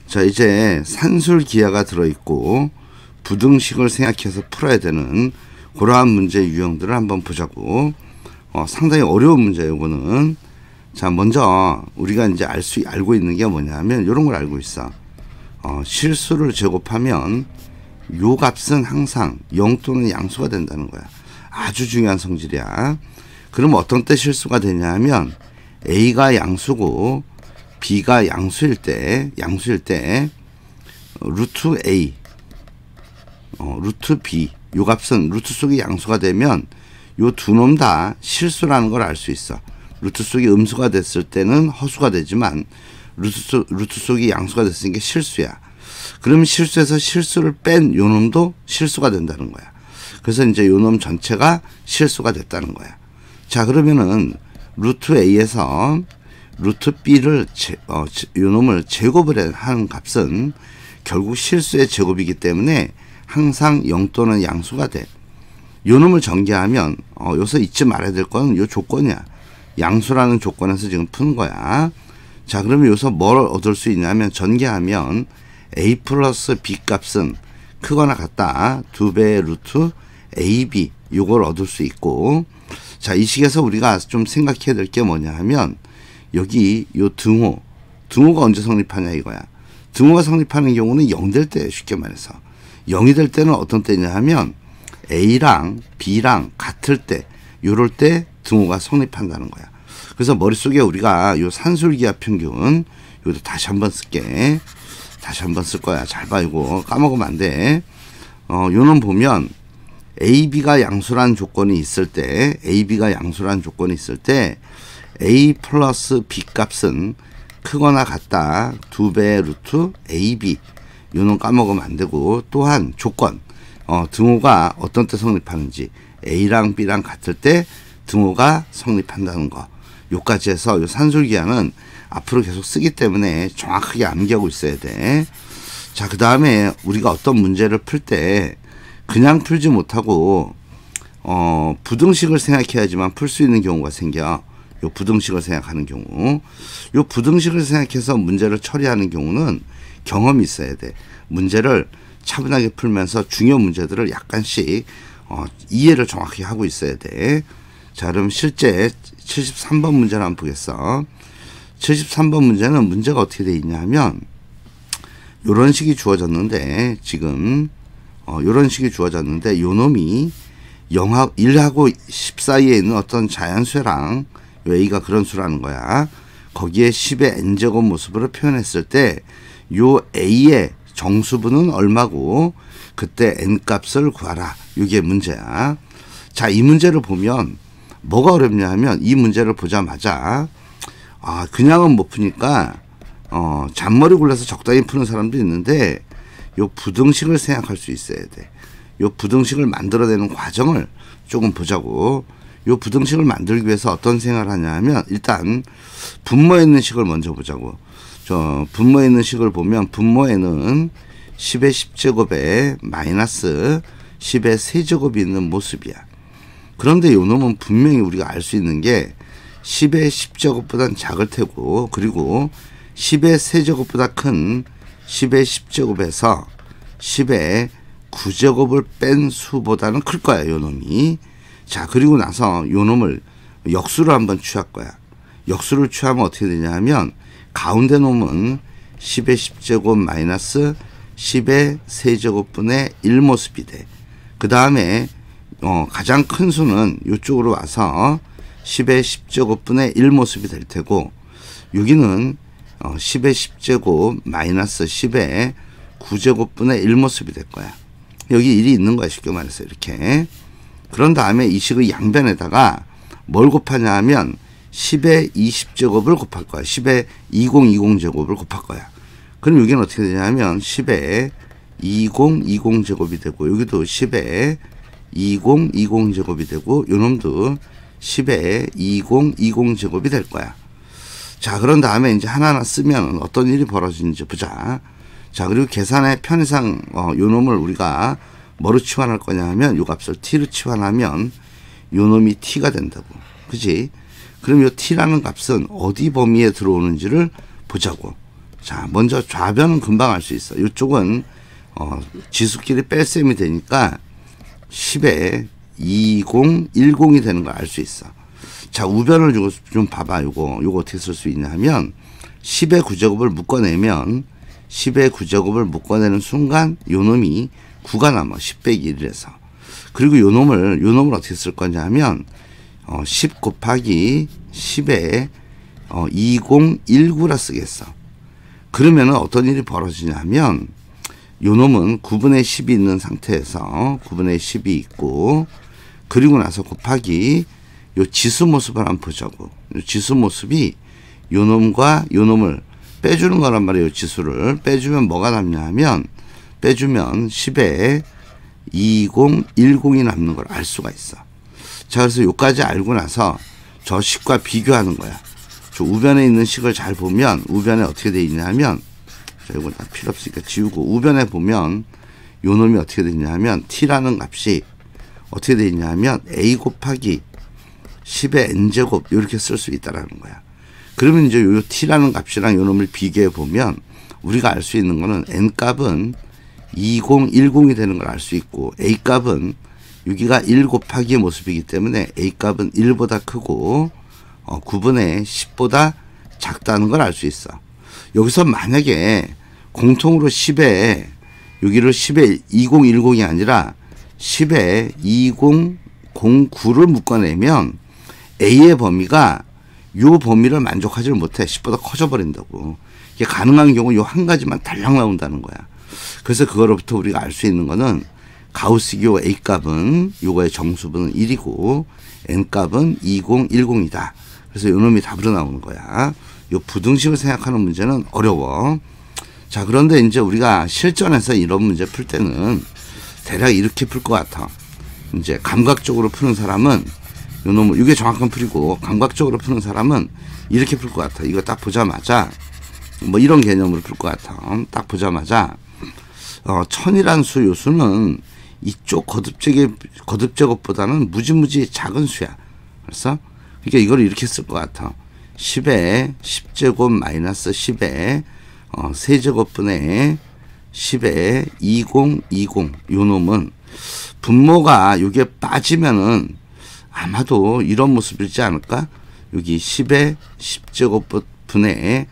자, 이제 산술기하가 들어있고 부등식을 생각해서 풀어야 되는 그러한 문제 유형들을 한번 보자고. 상당히 어려운 문제예요, 이거는. 자, 먼저 우리가 이제 알고 있는 게 뭐냐면 이런 걸 알고 있어. 실수를 제곱하면 요 값은 항상 0 또는 양수가 된다는 거야. 아주 중요한 성질이야. 그럼 어떤 때 실수가 되냐면 A가 양수고 B가 양수일 때 루트 A, 루트 B 요 값은 루트 속이 양수가 되면 요 두 놈 다 실수라는 걸 알 수 있어. 루트 속이 음수가 됐을 때는 허수가 되지만 루트 속이 양수가 됐으니까 실수야. 그러면 실수에서 실수를 뺀 요 놈도 실수가 된다는 거야. 그래서 이제 요 놈 전체가 실수가 됐다는 거야. 자, 그러면은 루트 A에서 루트 B를 요 놈을 제곱을 하는 값은 결국 실수의 제곱이기 때문에 항상 0 또는 양수가 돼. 요 놈을 전개하면 여기서 잊지 말아야 될 거는 요 조건이야. 양수라는 조건에서 지금 푸는 거야. 자, 그러면 여기서 뭘 얻을 수 있냐면 전개하면 A 플러스 B 값은 크거나 같다. 2배의 루트 AB 요걸 얻을 수 있고, 자, 이 식에서 우리가 좀 생각해야 될 게 뭐냐 하면 여기 요 등호가 언제 성립하냐 이거야. 등호가 성립하는 경우는 0 될 때, 쉽게 말해서 0이 될 때는 어떤 때냐 하면 A랑 B랑 같을 때, 요럴 때 등호가 성립한다는 거야. 그래서 머릿속에 우리가 요 산술기하 평균 요것도 다시 한번 쓸게. 다시 한번 쓸 거야. 잘 봐, 이거 까먹으면 안 돼. 요놈 보면 AB가 양수라는 조건이 있을 때, A 플러스 B 값은 크거나 같다. 2배의 루트 AB. 요놈 까먹으면 안 되고, 또한 조건, 등호가 어떤 때 성립하는지, A랑 B랑 같을 때 등호가 성립한다는 거. 요까지 해서 요 산술기하는 앞으로 계속 쓰기 때문에 정확하게 암기하고 있어야 돼. 자, 그 다음에 우리가 어떤 문제를 풀 때 그냥 풀지 못하고 부등식을 생각해야지만 풀 수 있는 경우가 생겨. 요 부등식을 생각하는 경우, 요 부등식을 생각해서 문제를 처리하는 경우는 경험이 있어야 돼. 문제를 차분하게 풀면서 중요 문제들을 약간씩 이해를 정확히 하고 있어야 돼. 자, 그럼 실제 73번 문제를 한번 보겠어. 73번 문제는 문제가 어떻게 되어 있냐 하면 요런 식이 주어졌는데, 지금 요런 식이 주어졌는데 요 놈이 1하고 10 사이에 있는 어떤 자연수랑 요 A가 그런 수라는 거야. 거기에 10의 n제곱 모습으로 표현했을 때 요 A의 정수분은 얼마고 그때 n 값을 구하라. 이게 문제야. 자, 이 문제를 보면 뭐가 어렵냐 하면 이 문제를 보자마자 그냥은 못 푸니까 잔머리 굴려서 적당히 푸는 사람도 있는데 요 부등식을 생각할 수 있어야 돼. 요 부등식을 만들어내는 과정을 조금 보자고. 요 부등식을 만들기 위해서 어떤 생각을 하냐 하면 일단 분모에 있는 식을 먼저 보자고. 분모에 있는 식을 보면 분모에는 10의 10제곱에 마이너스 10의 세제곱이 있는 모습이야. 그런데 요 놈은 분명히 우리가 알 수 있는 게 10의 10제곱보다는 작을 테고, 그리고 10의 세제곱보다 큰 10의 10제곱에서 10의 9제곱을 뺀 수보다는 클 거야, 요 놈이. 자, 그리고 나서 요 놈을 역수를 한번 취할 거야. 역수를 취하면 어떻게 되냐 하면 가운데 놈은 10의 10제곱 마이너스 10의 세제곱분의 1 모습이 돼. 그 다음에 가장 큰 수는 이쪽으로 와서 10의 10제곱분의 1 모습이 될 테고, 여기는 10의 10제곱 마이너스 10의 9제곱분의 1 모습이 될 거야. 여기 1이 있는 거야, 쉽게 말해서 이렇게. 그런 다음에 이 식의 양변에다가 뭘 곱하냐 하면 10의 20제곱을 곱할 거야. 10의 2020제곱을 곱할 거야. 그럼 여기는 어떻게 되냐면 10의 2020제곱이 되고, 여기도 10의 2020제곱이 되고, 요놈도 10의 2020제곱이 될 거야. 자, 그런 다음에 이제 하나하나 쓰면 어떤 일이 벌어지는지 보자. 자, 그리고 계산의 편의상 요놈을 우리가 뭐로 치환할 거냐 하면 요 값을 t로 치환하면 요놈이 t가 된다고. 그지? 그럼 요 t라는 값은 어디 범위에 들어오는지를 보자고. 자, 먼저 좌변은 금방 알 수 있어. 이쪽은 지수끼리 뺄셈이 되니까 10에 20, 10이 되는 걸 알 수 있어. 자, 우변을 좀 봐봐. 요거 어떻게 쓸 수 있냐 하면 10의 9제곱을 묶어내면 10의 9제곱을 묶어내는 순간 요 놈이 9가 남아. 10 빼기 1에서. 그리고 요 놈을 어떻게 쓸 거냐 하면 10 곱하기 10에 20, 19라 쓰겠어. 그러면은 어떤 일이 벌어지냐 하면 요 놈은 9분의 10이 있는 상태에서 9분의 10이 있고, 그리고 나서 곱하기 요 지수 모습을 한번 보자고. 요 지수 모습이 요 놈과 요 놈을 빼주는 거란 말이에요. 요 지수를 빼주면 뭐가 남냐 하면 빼주면 10에 20, 10이 남는 걸 알 수가 있어. 자, 그래서 요까지 알고 나서 저 식과 비교하는 거야. 저 우변에 있는 식을 잘 보면 우변에 어떻게 돼 있냐 하면, 자, 이건 다 필요 없으니까 지우고, 우변에 보면 요 놈이 어떻게 돼 있냐 하면 t라는 값이 어떻게 돼 있냐 하면 a 곱하기 10의 n제곱 이렇게 쓸 수 있다라는 거야. 그러면 이제 요 t라는 값이랑 요 놈을 비교해 보면 우리가 알 수 있는 거는 n 값은 20, 10이 되는 걸 알 수 있고, a 값은 여기가 1 곱하기의 모습이기 때문에 a 값은 1보다 크고 9분의 10보다 작다는 걸 알 수 있어. 여기서 만약에 공통으로 10에 여기를 10에 20, 10이 아니라 10에 20, 09를 묶어내면 a의 범위가 요 범위를 만족하지 못해. 10보다 커져 버린다고. 이게 가능한 경우 요 한 가지만 달랑 나온다는 거야. 그래서 그거로부터 우리가 알 수 있는 거는 가우스기호 a 값은 요거의 정수분은 1이고 n 값은 20, 10이다. 그래서 요 놈이 답으로 나오는 거야. 요 부등식을 생각하는 문제는 어려워. 자, 그런데 이제 우리가 실전에서 이런 문제 풀 때는 대략 이렇게 풀 것 같아. 이제 감각적으로 푸는 사람은 요 놈을, 이게 정확한 풀이고, 감각적으로 푸는 사람은 이렇게 풀 것 같아. 이거 딱 보자마자 뭐 이런 개념으로 풀 것 같아. 딱 보자마자 1000이란 수, 요 수는 이쪽 거듭제곱보다는 무지무지 작은 수야. 알았어? 그러니까 이걸 이렇게 쓸 것 같아. 10에 10제곱 마이너스 10에 세제곱분의 10에 20, 20. 요 놈은 분모가 요게 빠지면은 아마도 이런 모습이지 않을까? 여기 10에 10제곱분의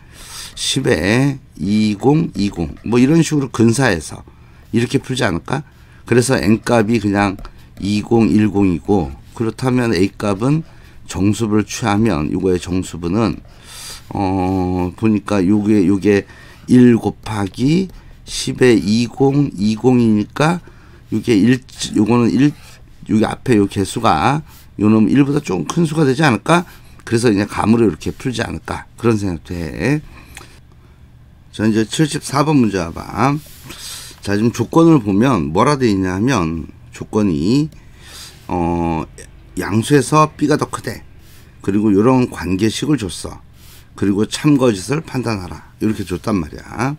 10에 20, 20. 뭐 이런 식으로 근사해서 이렇게 풀지 않을까? 그래서 n값이 그냥 20, 10이고, 그렇다면 a값은 정수분을 취하면 요거의 정수분은 보니까 요게 1 곱하기 10에 20, 20이니까 요거는 여기 앞에 요 개수가 요놈 1보다 좀 큰 수가 되지 않을까? 그래서 그냥 감으로 이렇게 풀지 않을까? 그런 생각도 해. 자, 이제 74번 문제 와봐. 자, 지금 조건을 보면 뭐라 되어 있냐 하면, 조건이 양수에서 b가 더 크대. 그리고 이런 관계식을 줬어. 그리고 참거짓을 판단하라. 이렇게 줬단 말이야.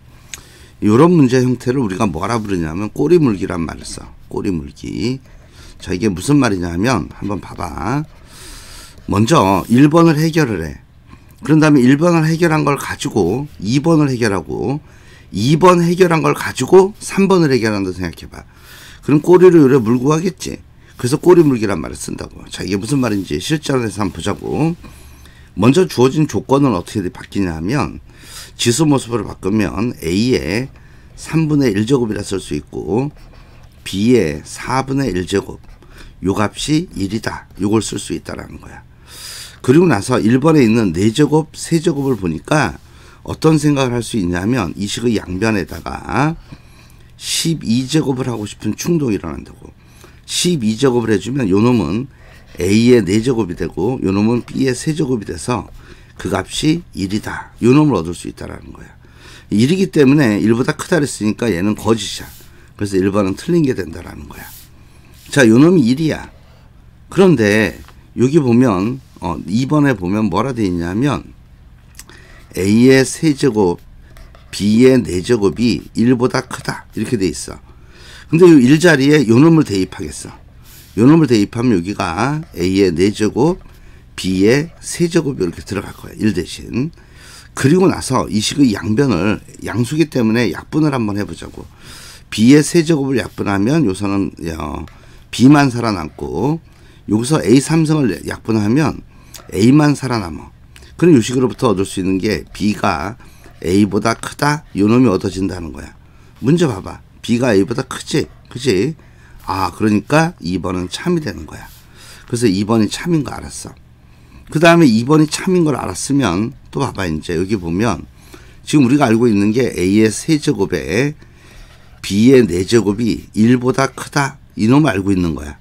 이런 문제 형태를 우리가 뭐라 부르냐면 꼬리물기란 말을 써. 꼬리물기. 자, 이게 무슨 말이냐 하면 한번 봐봐. 먼저 1번을 해결을 해. 그런 다음에 1번을 해결한 걸 가지고 2번을 해결하고, 2번 해결한 걸 가지고 3번을 해결한다 생각해봐. 그럼 꼬리를 요래 물고 하겠지. 그래서 꼬리물기란 말을 쓴다고. 자, 이게 무슨 말인지 실전에서 한번 보자고. 먼저 주어진 조건은 어떻게 바뀌냐 하면, 지수 모습으로 바꾸면 a의 3분의 1제곱이라 쓸 수 있고, b의 4분의 1제곱, 요 값이 1이다. 요걸 쓸 수 있다라는 거야. 그리고 나서 1번에 있는 4제곱, 세제곱을 보니까 어떤 생각을 할 수 있냐면, 이 식의 양변에다가 12제곱을 하고 싶은 충동이 일어난다고. 12제곱을 해주면 요 놈은 a의 4제곱이 되고 요 놈은 b의 세제곱이 돼서 그 값이 1이다. 요 놈을 얻을 수 있다라는 거야. 1이기 때문에 1보다 크다 그랬으니까 얘는 거짓이야. 그래서 1번은 틀린 게 된다라는 거야. 자, 요 놈이 1이야. 그런데 여기 보면 2번에 보면 뭐라 돼 있냐면 a의 세제곱, b의 4제곱이 1보다 크다. 이렇게 돼 있어. 근데 이 1자리에 요 놈을 대입하겠어. 요 놈을 대입하면 여기가 a의 4제곱, b의 세제곱이 이렇게 들어갈 거야. 1 대신. 그리고 나서 이 식의 양변을 양수기 때문에 약분을 한번 해보자고. b의 세제곱을 약분하면 요서는 b만 살아남고 여기서 a 3승을 약분하면 a만 살아남아. 그럼 요 식으로부터 얻을 수 있는 게 b가 a보다 크다, 요 놈이 얻어진다는 거야. 문제 봐봐. b가 a보다 크지? 그치? 아, 그러니까 2번은 참이 되는 거야. 그래서 2번이 참인 거 알았어. 그 다음에 2번이 참인 걸 알았으면 또 봐봐. 이제 여기 보면 지금 우리가 알고 있는 게 a의 세제곱에 b의 4제곱이 1보다 크다, 이놈을 알고 있는 거야.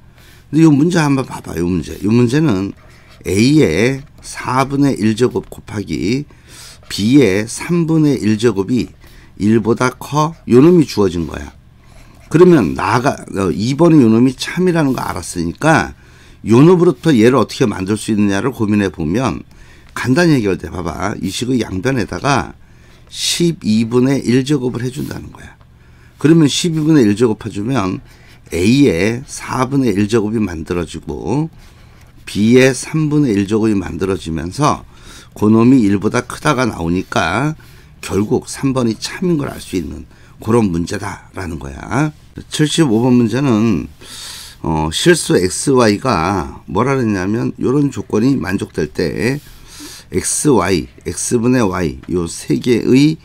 근데 이 문제 한번 봐봐. 이 문제는 a의 4분의 1제곱 곱하기 b의 3분의 1제곱이 1보다 커, 요 놈이 주어진 거야. 그러면 2번의 요 놈이 참이라는 거 알았으니까 요 놈으로부터 얘를 어떻게 만들 수 있느냐를 고민해 보면 간단히 해결돼. 봐봐. 이 식의 양변에다가 12분의 1제곱을 해준다는 거야. 그러면 12분의 1제곱 해주면 a의 4분의 1제곱이 만들어지고 b의 3분의 1제곱이 만들어지면서 그놈이 1보다 크다가 나오니까 결국 3번이 참인 걸 알 수 있는 그런 문제다라는 거야. 75번 문제는 실수 xy가 뭐라 그랬냐면 이런 조건이 만족될 때 xy, x분의 y 요 세 개의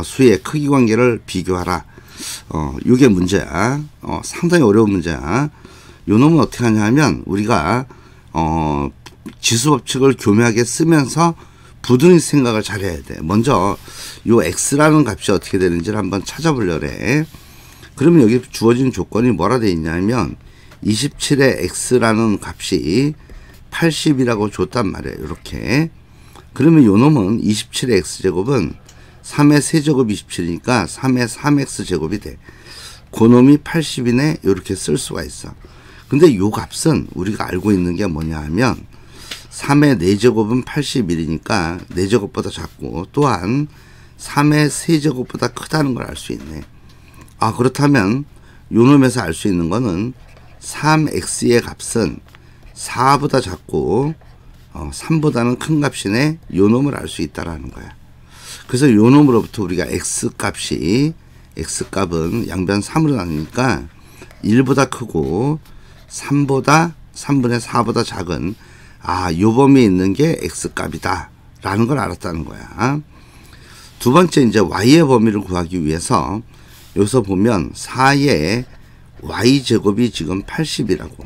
수의 크기 관계를 비교하라. 요게 문제야. 상당히 어려운 문제야. 요 놈은 어떻게 하냐면 우리가 지수 법칙을 교묘하게 쓰면서 부드러운 생각을 잘 해야 돼. 먼저 요 x라는 값이 어떻게 되는지를 한번 찾아보려래. 그러면 여기 주어진 조건이 뭐라 돼 있냐면 27의 x라는 값이 80이라고 줬단 말이에요. 이렇게. 그러면 요 놈은 27의 x제곱은 3의 세제곱 27이니까 3의 3x제곱이 돼. 그 놈이 80이네. 이렇게 쓸 수가 있어. 근데 요 값은 우리가 알고 있는 게 뭐냐 하면 3의 4제곱은 81이니까 4제곱보다 작고 또한 3의 세제곱보다 크다는 걸 알 수 있네. 아, 그렇다면 요 놈에서 알 수 있는 거는 3x의 값은 4보다 작고 3보다는 큰 값이네. 요 놈을 알 수 있다라는 거야. 그래서 요 놈으로부터 우리가 x값은 양변 3으로 나누니까 1보다 크고 3분의 4보다 작은 요 범위에 있는 게 x값이다 라는 걸 알았다는 거야. 두 번째 이제 y의 범위를 구하기 위해서 여기서 보면 4의 y제곱이 지금 80이라고.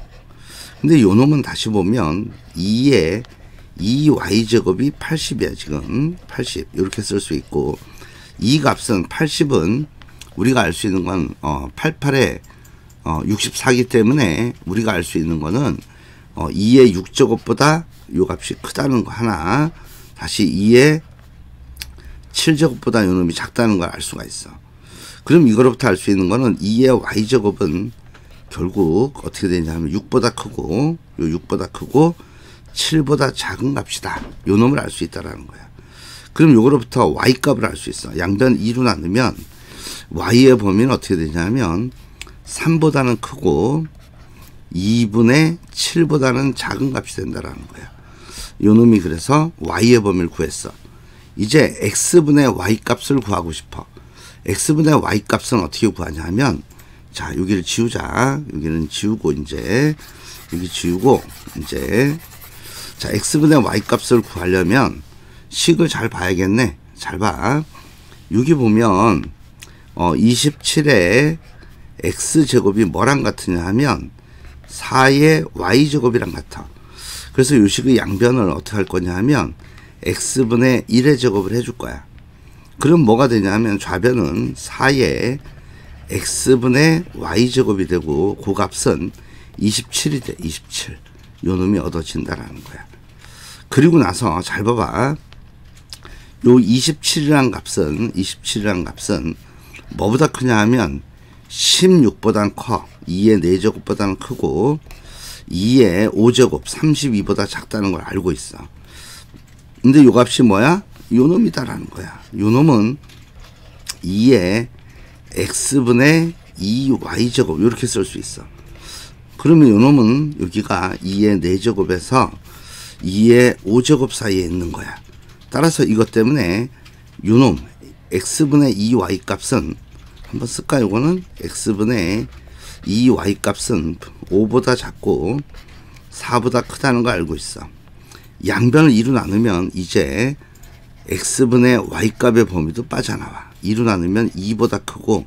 근데 요 놈은 다시 보면 2의 2y제곱이 80이야. 지금 80 이렇게 쓸 수 있고 이 값은 80은 우리가 알 수 있는 건 88에 64이기 때문에 우리가 알 수 있는 거는 2의 6제곱보다 요 값이 크다는 거 하나, 다시 2의 7제곱보다 요 놈이 작다는 걸 알 수가 있어. 그럼 이거로부터 알 수 있는 거는 2의 y제곱은 결국 어떻게 되냐면 6보다 크고 요 6보다 크고 7보다 작은 값이다. 요 놈을 알 수 있다라는 거야. 그럼 요거로부터 y값을 알 수 있어. 양변 2로 나누면 y의 범위는 어떻게 되냐면 3보다는 크고 2분의 7보다는 작은 값이 된다라는 거야. 요 놈이 그래서 y의 범위를 구했어. 이제 x분의 y 값을 구하고 싶어. x분의 y 값은 어떻게 구하냐 하면 자, 여기를 지우자. 여기는 지우고 이제 여기 지우고 이제 자, x분의 y 값을 구하려면 식을 잘 봐야겠네. 잘 봐. 여기 보면 27의 x제곱이 뭐랑 같으냐 하면 4의 y제곱이랑 같아. 그래서 요 식의 양변을 어떻게 할 거냐 하면 x분의 1의 제곱을 해줄 거야. 그럼 뭐가 되냐 하면 좌변은 4의 x분의 y제곱이 되고 그 값은 27이 돼. 27. 요 놈이 얻어진다라는 거야. 그리고 나서 잘 봐봐. 요 27이라는 값은 뭐보다 크냐 하면 16보다는 커. 2의 4제곱보다는 크고 2의 5제곱 32보다 작다는 걸 알고 있어. 근데 요 값이 뭐야? 요 놈이다라는 거야. 요 놈은 2의 x분의 2y제곱 이렇게 쓸 수 있어. 그러면 요 놈은 여기가 2의 4제곱에서 2의 5제곱 사이에 있는 거야. 따라서 이것 때문에 요놈 x분의 2y 값은 한번 쓸까? 요거는 x분의 2y 값은 5보다 작고 4보다 크다는 거 알고 있어. 양변을 2로 나누면 이제 x분의 y 값의 범위도 빠져나와. 2로 나누면 2보다 크고,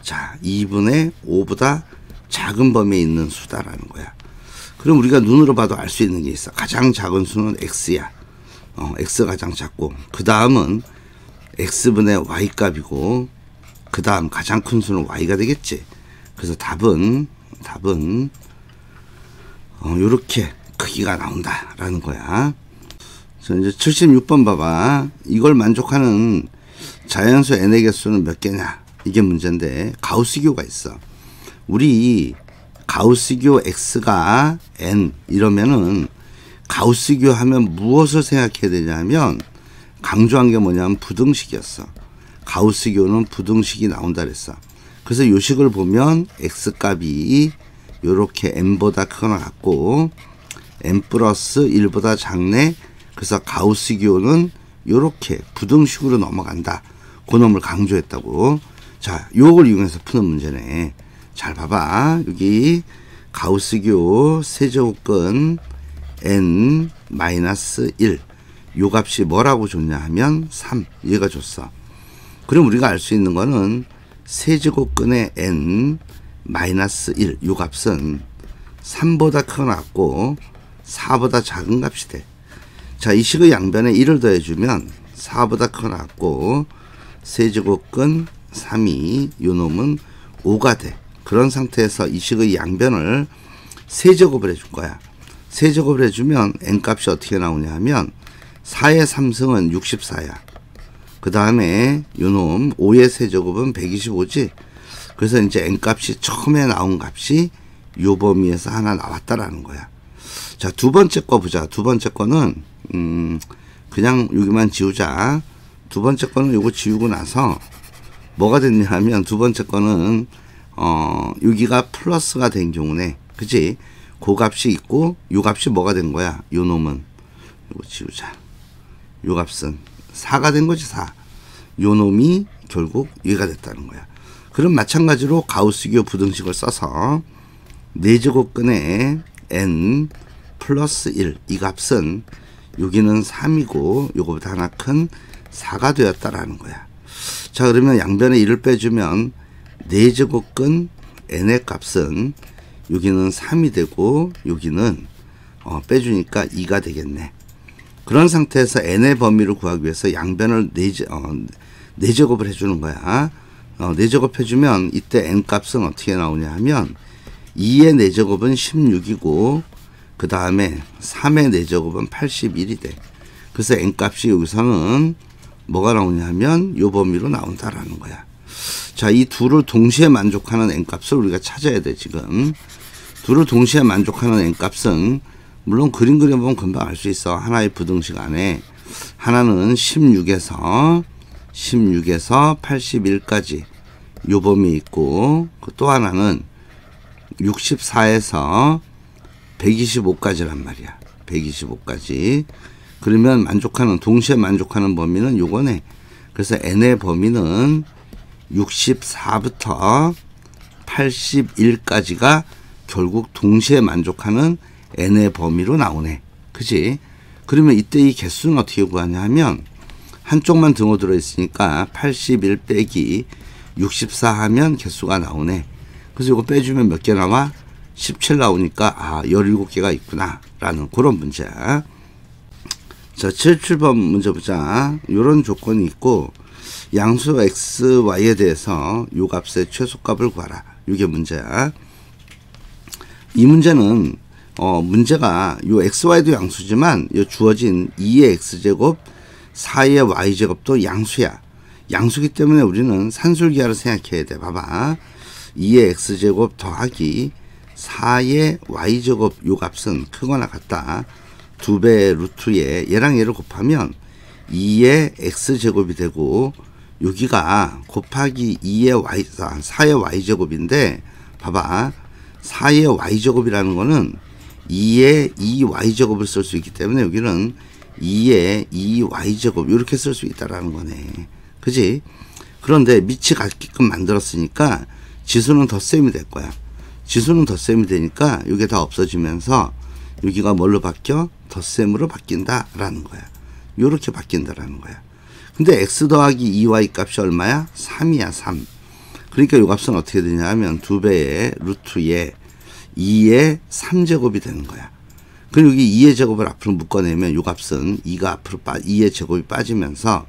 자 2분의 5보다 작은 범위에 있는 수다라는 거야. 그럼 우리가 눈으로 봐도 알 수 있는 게 있어. 가장 작은 수는 x야. x가 가장 작고, 그 다음은 x분의 y 값이고, 그 다음 가장 큰 수는 y가 되겠지. 그래서 답은 요렇게 크기가 나온다라는 거야. 그래서 이제 76번 봐봐. 이걸 만족하는 자연수 n의 개수는 몇 개냐? 이게 문제인데, 가우스교가 있어. 우리 가우스교 x가 n 이러면은 가우스교 하면 무엇을 생각해야 되냐면, 강조한 게 뭐냐면 부등식이었어. 가우스교는 부등식이 나온다 그랬어. 그래서 요 식을 보면 x 값이 요렇게 n보다 크거나 같고 n 플러스 1보다 작네. 그래서 가우스교는 요렇게 부등식으로 넘어간다. 그 놈을 강조했다고. 자, 요걸 이용해서 푸는 문제네. 잘 봐봐. 여기 가우스교 세제곱근 n-1 요 값이 뭐라고 줬냐 하면 3. 얘가 줬어. 그럼 우리가 알 수 있는 거는 세제곱근의 n-1 요 값은 3보다 크거나 같고 4보다 작은 값이 돼. 자, 이 식의 양변에 1을 더해주면 4보다 크거나 같고 세제곱근 3이 요 놈은 5가 돼. 그런 상태에서 이 식의 양변을 세제곱을 해줄 거야. 세제곱을 해주면 n값이 어떻게 나오냐 하면 4의 3승은 64야. 그 다음에 요놈 5의 세제곱은 125지. 그래서 이제 n값이 처음에 나온 값이 요 범위에서 하나 나왔다라는 거야. 자, 두 번째 거 보자. 두 번째 거는 그냥 여기만 지우자. 두 번째 거는 요거 지우고 나서 뭐가 됐냐 하면, 두 번째 거는 여기가 플러스가 된 경우네. 그치? 그 값이 있고 요 값이 뭐가 된 거야? 요 놈은 요거 지우자. 요 값은 4가 된 거지. 4. 요 놈이 결국 얘가 됐다는 거야. 그럼 마찬가지로 가우스교 부등식을 써서 4제곱근의 n 플러스 1 이 값은 여기는 3이고 요거보다 하나 큰 4가 되었다라는 거야. 자, 그러면 양변에 1을 빼주면 4제곱근 n의 값은 여기는 3이 되고 여기는 빼주니까 2가 되겠네. 그런 상태에서 n의 범위를 구하기 위해서 양변을 4제곱을 해주는 거야. 4제곱 해주면 이때 n 값은 어떻게 나오냐 하면 2의 4제곱은 16이고 그 다음에 3의 4제곱은 81이 돼. 그래서 n 값이 여기서는 뭐가 나오냐 하면 요 범위로 나온다라는 거야. 자, 이 둘을 동시에 만족하는 n 값을 우리가 찾아야 돼. 지금 둘을 동시에 만족하는 n 값은 물론 그림 그려보면 금방 알 수 있어. 하나의 부등식 안에 하나는 16에서 81까지 요 범위 있고, 또 하나는 64에서 125까지란 말이야. 125까지. 그러면 동시에 만족하는 범위는 요거네. 그래서 n의 범위는 64부터 81까지가 결국 동시에 만족하는 n의 범위로 나오네. 그치? 그러면 이때 이 개수는 어떻게 구하냐 하면, 한쪽만 등호 들어있으니까 81 빼기 64 하면 개수가 나오네. 그래서 이거 빼주면 몇 개 나와? 17 나오니까 17개가 있구나 라는 그런 문제야. 자, 77번 문제 보자. 요런 조건이 있고 양수 x, y에 대해서 요 값의 최소값을 구하라. 이게 문제야. 이 문제는 문제가 요 x, y도 양수지만 요 주어진 2의 x제곱 4의 y제곱도 양수야. 양수기 때문에 우리는 산술기하를 생각해야 돼. 봐봐. 2의 x제곱 더하기 4의 y제곱 요 값은 크거나 같다. 2배 루트에 얘랑 얘를 곱하면 2의 x제곱이 되고, 여기가 곱하기 4의 y제곱인데, 봐봐. 4의 y제곱이라는 거는 2의 2y제곱을 쓸 수 있기 때문에 여기는 2의 2y제곱 이렇게 쓸 수 있다라는 거네. 그지? 그런데 밑이 같게끔 만들었으니까 지수는 덧셈이 될 거야. 지수는 덧셈이 되니까 이게 다 없어지면서 여기가 뭘로 바뀌어? 덧셈으로 바뀐다라는 거야. 요렇게 바뀐다라는 거야. 근데 x 더하기 2y 값이 얼마야? 3이야 3. 그러니까 이 값은 어떻게 되냐 하면 2배의 루트에 2의 3제곱이 되는 거야. 그리고 여기 2의 제곱을 앞으로 묶어내면 이 값은 2가 앞으로 2의 제곱이 빠지면서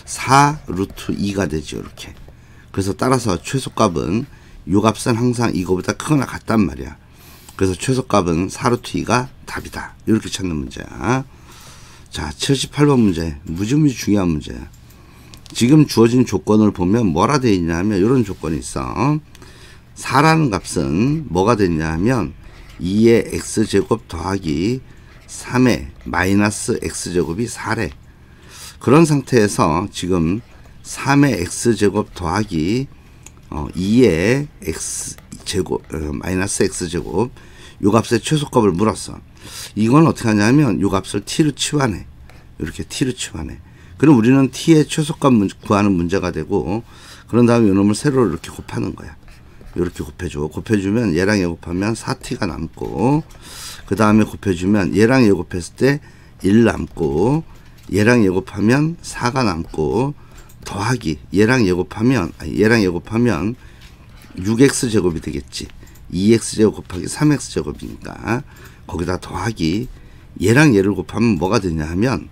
4 루트 2가 되죠. 이렇게. 그래서 따라서 최소값은 이 값은 항상 이거보다 크거나 같단 말이야. 그래서 최소값은 4 루트 2가 답이다. 이렇게 찾는 문제야. 자, 78번 문제. 무지무지 중요한 문제야. 지금 주어진 조건을 보면 뭐라 되어 있냐 하면 이런 조건이 있어. 4라는 값은 뭐가 되냐 하면 2의 x제곱 더하기 3의 마이너스 x제곱이 4래. 그런 상태에서 지금 3의 x제곱 더하기 2의 x제곱 마이너스 x제곱 요 값의 최소값을 물었어. 이건 어떻게 하냐면 요 값을 t로 치환해. 이렇게 t로 치환해. 그럼 우리는 t의 최소값 구하는 문제가 되고, 그런 다음에 요 놈을 세로로 이렇게 곱하는 거야. 이렇게 곱해줘. 곱해주면 얘랑 얘 곱하면 4t가 남고, 그 다음에 곱해주면 얘랑 얘 곱했을 때 1 남고, 얘랑 얘 곱하면 4가 남고, 더하기 얘랑 얘 곱하면 6x제곱이 되겠지. 2x제곱 곱하기 3x제곱이니까 거기다 더하기 얘랑 얘를 곱하면 뭐가 되냐 하면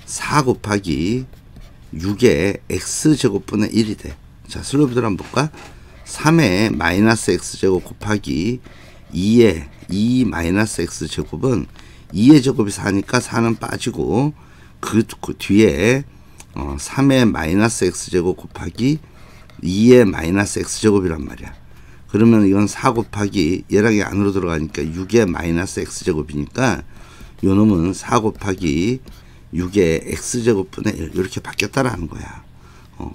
4 곱하기 6의 x제곱분의 1이 돼. 자, 슬로비들 한번 볼까? 3의 마이너스 x제곱 곱하기 2의 2 마이너스 x제곱은 2의 제곱이 4니까 4는 빠지고 그 뒤에 3의 마이너스 x제곱 곱하기 2의 마이너스 x제곱이란 말이야. 그러면 이건 4 곱하기 얘랑 얘 안으로 들어가니까 6의 마이너스 x제곱이니까 요 놈은 4 곱하기 6의 x제곱분의 1 이렇게 바뀌었다라는 거야.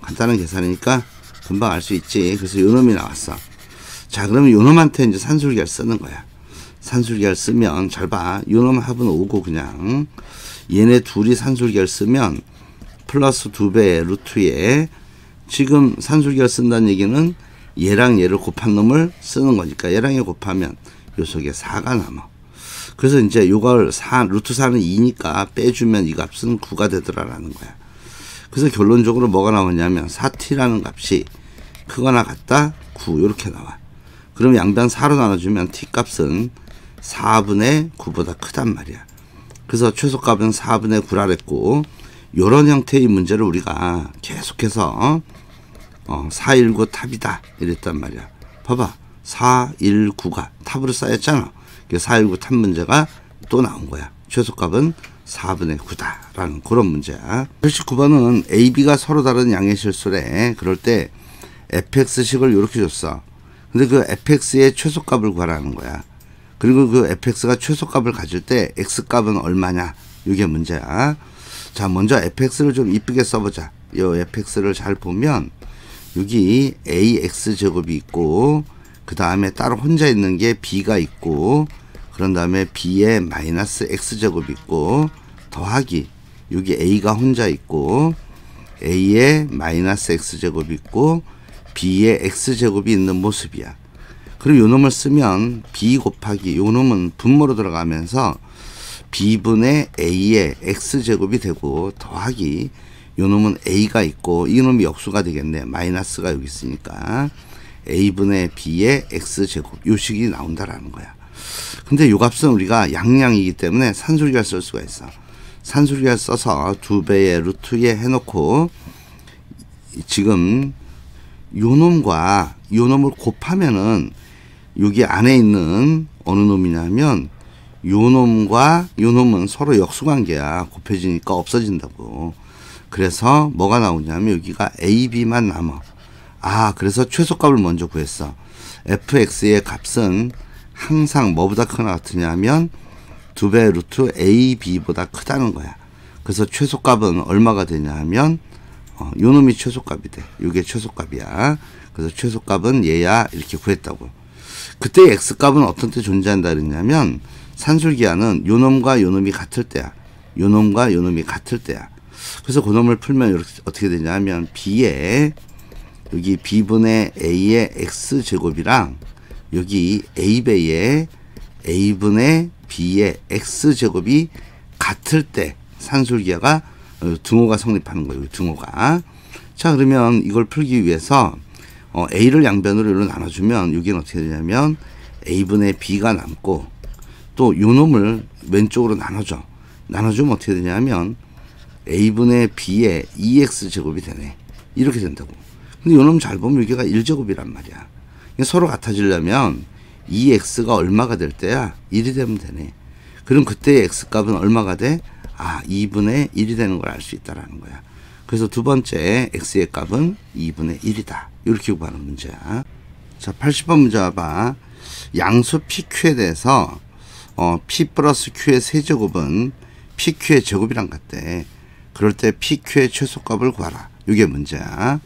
간단한 계산이니까 금방 알 수 있지. 그래서 요 놈이 나왔어. 자, 그러면 요 놈한테 이제 산술기를 쓰는 거야. 산술기를 쓰면 잘 봐. 요 놈 합은 5고 그냥 얘네 둘이 산술기를 쓰면 플러스 2배의 루트에 지금 산술기를 쓴다는 얘기는 얘랑 얘를 곱한 놈을 쓰는 거니까 얘랑 얘 곱하면 요 속에 4가 남아. 그래서 이제 요걸 루트 4는 2니까 빼주면 이 값은 9가 되더라라는 거야. 그래서 결론적으로 뭐가 나오냐면 4t라는 값이 크거나 같다 9 이렇게 나와. 그럼 양변 4로 나눠주면 t 값은 4분의 9보다 크단 말이야. 그래서 최소값은 4분의 9라 그랬고, 요런 형태의 문제를 우리가 계속해서 419 탑이다 이랬단 말이야. 봐봐, 419가 탑으로 쌓였잖아. 419 탑 문제가 또 나온 거야. 최소값은 4분의 9다 라는 그런 문제야. 89번은 A, B가 서로 다른 양의 실수래. 그럴 때 fx식을 이렇게 줬어. 근데 그 fx의 최소값을 구하라는 거야. 그리고 그 fx가 최소값을 가질 때 x값은 얼마냐, 이게 문제야. 자, 먼저 fx를 좀 이쁘게 써보자. 이 fx를 잘 보면 여기 ax제곱이 있고, 그 다음에 따로 혼자 있는 게 b가 있고, 그런 다음에 b의 마이너스 x제곱이 있고, 더하기 여기 a가 혼자 있고, a의 마이너스 x제곱이 있고, b의 x제곱이 있는 모습이야. 그리고 요 놈을 쓰면 b 곱하기 요 놈은 분모로 들어가면서 b분의 a의 x제곱이 되고, 더하기 요 놈은 a가 있고 이 놈이 역수가 되겠네. 마이너스가 여기 있으니까 a분의 b의 x제곱 요 식이 나온다라는 거야. 근데 요 값은 우리가 양량이기 때문에 산술기를 쓸 수가 있어. 산술기를 써서 2배의 루트에 해놓고 지금 요 놈과 요 놈을 곱하면은 여기 안에 있는 어느 놈이냐면 요 놈과 요 놈은 서로 역수관계야. 곱해지니까 없어진다고. 그래서 뭐가 나오냐면 여기가 AB만 남아. 아, 그래서 최소값을 먼저 구했어. fx의 값은 항상 뭐보다 크거나 같으냐면 2배 루트 AB보다 크다는 거야. 그래서 최소값은 얼마가 되냐 하면 요 놈이 최소값이 돼. 요게 최소값이야. 그래서 최소값은 얘야 이렇게 구했다고. 그때 x값은 어떤 때 존재한다 그랬냐면 산술기하는 요 놈과 요 놈이 같을 때야. 요 놈과 요 놈이 같을 때야. 그래서 그 놈을 풀면 이렇게 어떻게 되냐면 b에 여기 b분의 a의 x제곱이랑 여기 a배의 a분의 b의 x제곱이 같을 때 산술기하가 등호가 성립하는 거예요. 등호가. 자, 그러면 이걸 풀기 위해서 a를 양변으로 이로 나눠주면 여기는 어떻게 되냐면 a분의 b가 남고 또 요 놈을 왼쪽으로 나눠줘. 나눠주면 어떻게 되냐면 a분의 b의 2x제곱이 되네. 이렇게 된다고. 근데 요 놈 잘 보면 여기가 1제곱이란 말이야. 서로 같아지려면 2x가 얼마가 될 때야? 1이 되면 되네. 그럼 그때의 x값은 얼마가 돼? 2분의 1이 되는 걸 알 수 있다라는 거야. 그래서 두 번째 x의 값은 2분의 1이다. 이렇게 구하는 문제야. 자, 80번 문제 봐봐. 양수 PQ에 대해서 P 플러스 Q의 세제곱은 PQ의 제곱이랑 같대. 그럴 때 PQ의 최소값을 구하라. 이게 문제야.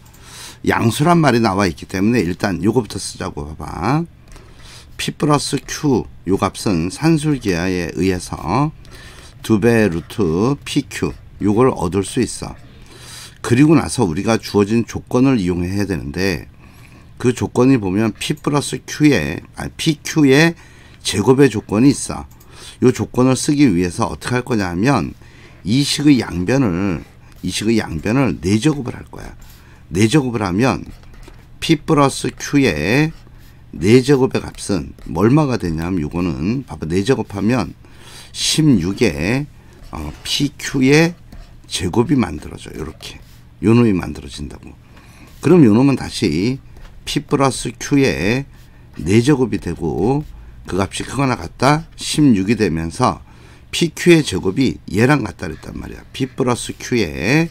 양수란 말이 나와 있기 때문에 일단 요거부터 쓰자고 봐봐. P 플러스 Q 요 값은 산술기하에 의해서 2배 루트 PQ 요걸 얻을 수 있어. 그리고 나서 우리가 주어진 조건을 이용해야 되는데 그 조건이 보면 P 플러스 Q의 PQ의 제곱의 조건이 있어. 요 조건을 쓰기 위해서 어떻게 할 거냐 하면 이 식의 양변을 4제곱을 할 거야. 4제곱을 하면 P 플러스 Q의 4제곱의 값은 얼마가 되냐면 요거는 봐봐. 4제곱하면 16에 PQ의 제곱이 만들어져. 요렇게 요 놈이 만들어진다고. 그럼 요 놈은 다시 P 플러스 Q의 4제곱이 되고 그 값이 크거나 같다 16이 되면서 PQ의 제곱이 얘랑 같다 그랬단 말이야. P 플러스 Q의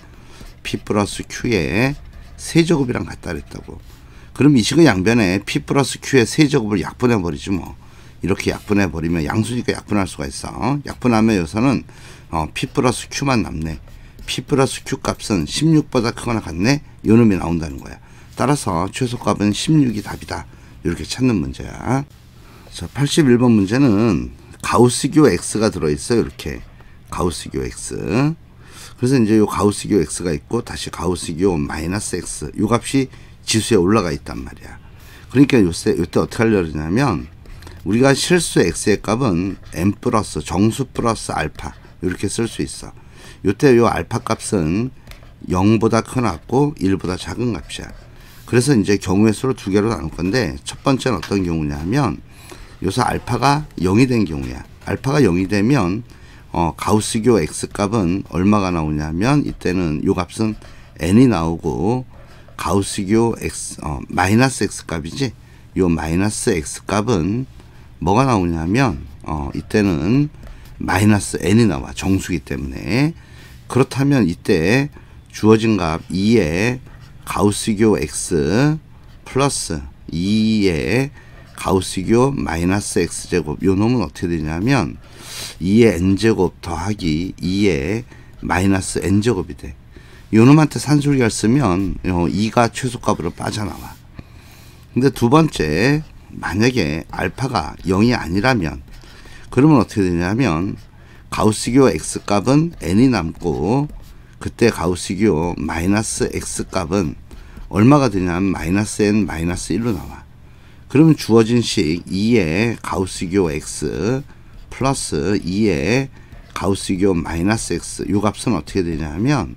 세제곱이랑 같다 그랬다고. 그럼 이 식의 양변에 P 플러스 Q의 세제곱을 약분해 버리지 뭐. 이렇게 약분해 버리면 양수니까 약분할 수가 있어. 약분하면 여기서는 P 플러스 Q만 남네. P 플러스 Q 값은 16보다 크거나 같네. 요 놈이 나온다는 거야. 따라서 최소값은 16이 답이다. 이렇게 찾는 문제야. 자, 81번 문제는 가우스교 x가 들어있어요. 이렇게 가우스교 x. 그래서 이제 요 가우스교 x가 있고 다시 가우스교 마이너스 x 요 값이 지수에 올라가 있단 말이야. 그러니까 요때 어떻게 하려고 하냐면 우리가 실수 x의 값은 n 플러스 정수 플러스 알파 이렇게 쓸 수 있어. 요때 요 알파 값은 0보다 크거나 같고 1보다 작은 값이야. 그래서 이제 경우의 수를 두 개로 나눌 건데 첫 번째는 어떤 경우냐 하면 여기서 알파가 0이 된 경우야. 알파가 0이 되면 가우스교 x 값은 얼마가 나오냐면 이때는 요 값은 n이 나오고 가우스교 x 마이너스 x 값이지. 요 마이너스 x 값은 뭐가 나오냐면 이때는 마이너스 n이 나와. 정수기 때문에. 그렇다면 이때 주어진 값 2의 가우스교 x 플러스 2의 가우스교 마이너스 x제곱 요 놈은 어떻게 되냐면 2의 n제곱 더하기 2의 마이너스 n제곱이 돼. 요 놈한테 산술기를 쓰면 2가 최소값으로 빠져나와. 근데 두 번째 만약에 알파가 0이 아니라면 그러면 어떻게 되냐면 가우스교 x값은 n이 남고 그때 가우스교 마이너스 x값은 얼마가 되냐면 마이너스 n 마이너스 1로 나와. 그러면 주어진 식 2의 가우스교 x 플러스 2의 가우스교 마이너스 x 요 값은 어떻게 되냐면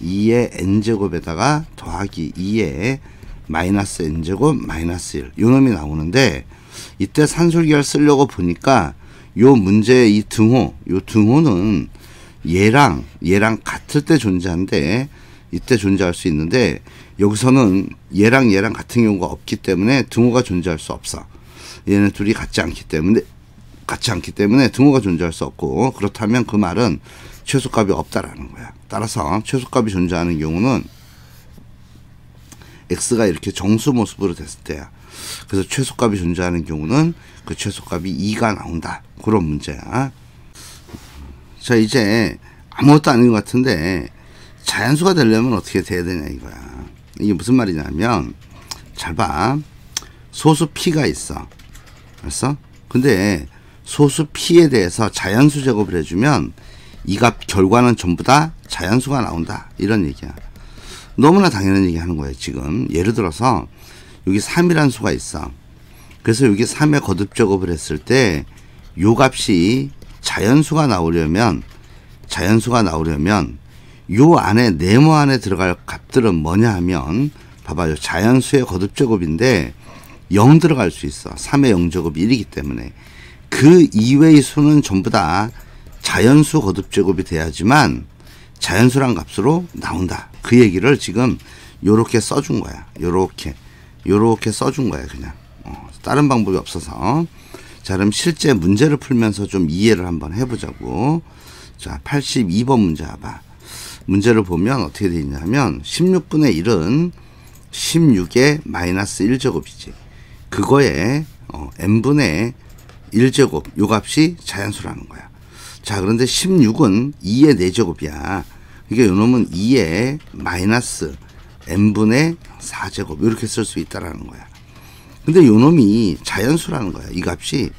2의 n제곱에다가 더하기 2의 마이너스 n제곱 마이너스 1 요 놈이 나오는데 이때 산술기를 쓰려고 보니까 요 문제의 이 등호 요 등호는 얘랑 같을 때 존재한데 이때 존재할 수 있는데 여기서는 얘랑 같은 경우가 없기 때문에 등호가 존재할 수 없어. 얘네 둘이 같지 않기 때문에 등호가 존재할 수 없고 그렇다면 그 말은 최소값이 없다라는 거야. 따라서 최소값이 존재하는 경우는 x가 이렇게 정수 모습으로 됐을 때야. 그래서 최소값이 존재하는 경우는 그 최소값이 2가 나온다. 그런 문제야. 자, 이제 아무것도 아닌 것 같은데 자연수가 되려면 어떻게 돼야 되냐 이거야. 이게 무슨 말이냐면 잘 봐. 소수 p가 있어. 알았어? 근데 소수 p에 대해서 자연수 제곱을 해주면 이 값 결과는 전부 다 자연수가 나온다. 이런 얘기야. 너무나 당연한 얘기 하는 거예요. 지금 예를 들어서 여기 3이라는 수가 있어. 그래서 여기 3의 거듭 제곱을 했을 때 요 값이 자연수가 나오려면 요 안에 네모 안에 들어갈 값들은 뭐냐 하면 봐봐요. 자연수의 거듭 제곱인데 0 들어갈 수 있어. 3의 0제곱이 1이기 때문에 그 이외의 수는 전부 다 자연수 거듭 제곱이 돼야지만 자연수란 값으로 나온다. 그 얘기를 지금 요렇게 써준 거야. 요렇게 써준 거야. 그냥 다른 방법이 없어서. 자, 그럼 실제 문제를 풀면서 좀 이해를 한번 해보자고. 자, 82번 문제 봐봐. 문제를 보면 어떻게 되어 있냐면 16분의 1은 16의 마이너스 1제곱이지. 그거에 n분의 1제곱 요 값이 자연수라는 거야. 자, 그런데 16은 2의 4제곱이야. 그러니까 요 놈은 2의 마이너스 n분의 4제곱 이렇게 쓸 수 있다라는 거야. 근데 요 놈이 자연수라는 거야. 이 값이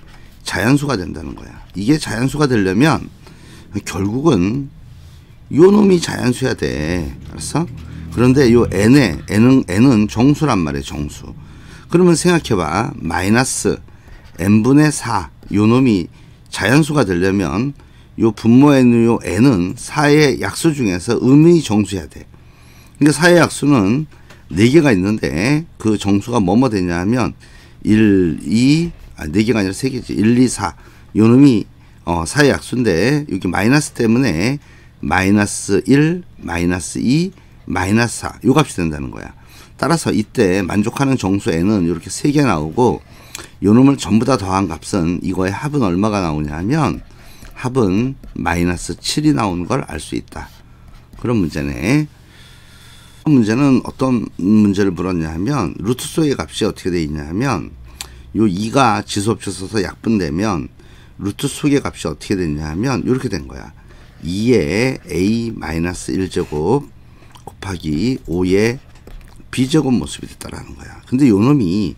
자연수가 된다는 거야. 이게 자연수가 되려면 결국은 요 놈이 자연수야 돼. 알았어? 그런데 요 n은 정수란 말이야. 정수. 그러면 생각해봐. 마이너스 n분의 4 요 놈이 자연수가 되려면 요 분모에 있는 요 n은 4의 약수 중에서 음의 정수여야 돼. 그러니까 4의 약수는 4개가 있는데 그 정수가 뭐뭐 되냐 하면 4개가 아니라 3개지. 1, 2, 4 요 놈이 4의 약수인데 여기 마이너스 때문에 마이너스 1, 마이너스 2, 마이너스 4 요 값이 된다는 거야. 따라서 이때 만족하는 정수 n은 이렇게 3개 나오고 요 놈을 전부 다 더한 값은 이거의 합은 얼마가 나오냐 하면 합은 마이너스 7이 나오는 걸 알 수 있다. 그런 문제네. 문제는 어떤 문제를 물었냐 하면 루트 수의 값이 어떻게 되어 있냐 하면 요 2가 지수합쳐 써서 약분되면 루트 수의 값이 어떻게 됐냐 하면 이렇게 된 거야. 2의 a-1제곱 곱하기 5의 b제곱 모습이 됐다라는 거야. 근데 요 놈이